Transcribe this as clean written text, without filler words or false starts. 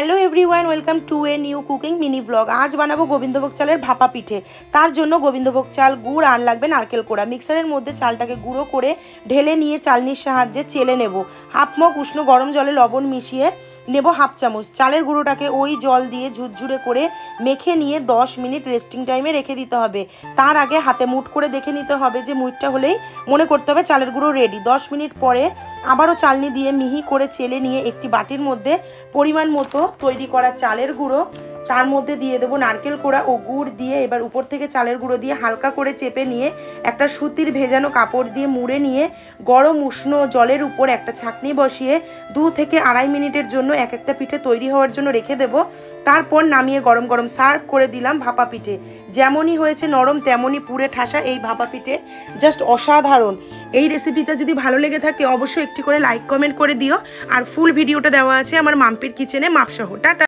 Hello everyone, welcome to a new cooking mini blog. আজ বানাবো গোবিন্দভোগ চালের ভাপা পিঠে। তার জন্য গোবিন্দভোগ চাল, গুড় আর লাগবে নারকেল কোড়া। মিক্সারের মধ্যে চালটাকে গুঁড়ো করে ঢেলে নিয়ে চালনির সাহায্যে চেলে নেব। হাফ মগ উষ্ণ গরম জলে লবণ মিশিয়ে নেব হাফ চামচ। চালের গুঁড়োটাকে ওই জল দিয়ে ঝুরঝুরে করে মেখে নিয়ে 10 মিনিট রেস্টিং টাইমে রেখে দিতে হবে। তার আগে হাতে মুঠ করে দেখে নিতে হবে যে মুঠটা হলেই মনে করতে হবে চালের গুঁড়ো রেডি। 10 মিনিট পরে আবারও চালনি দিয়ে মিহি করে চেলে নিয়ে একটি বাটির মধ্যে পরিমাণ মতো তৈরি করা চালের গুঁড়ো, তার মধ্যে দিয়ে দেবো নারকেল কোড়া ও গুড় দিয়ে এবার উপর থেকে চালের গুঁড়ো দিয়ে হালকা করে চেপে নিয়ে একটা সুতির ভেজানো কাপড় দিয়ে মুড়ে নিয়ে গরম উষ্ণ জলের উপর একটা ছাঁকনি বসিয়ে 2 থেকে 2.5 মিনিটের জন্য এক একটা পিঠে তৈরি হওয়ার জন্য রেখে দেবো। তারপর নামিয়ে গরম গরম সার্ভ করে দিলাম ভাপা পিঠে। যেমনই হয়েছে নরম তেমনই পুরে ঠাসা এই ভাপা পিঠে, জাস্ট অসাধারণ। এই রেসিপিটা যদি ভালো লেগে থাকে অবশ্যই একটি করে লাইক কমেন্ট করে দিও। আর ফুল ভিডিওটা দেওয়া আছে আমার মাম্পির কিচেনে মাপসহ। টাটা।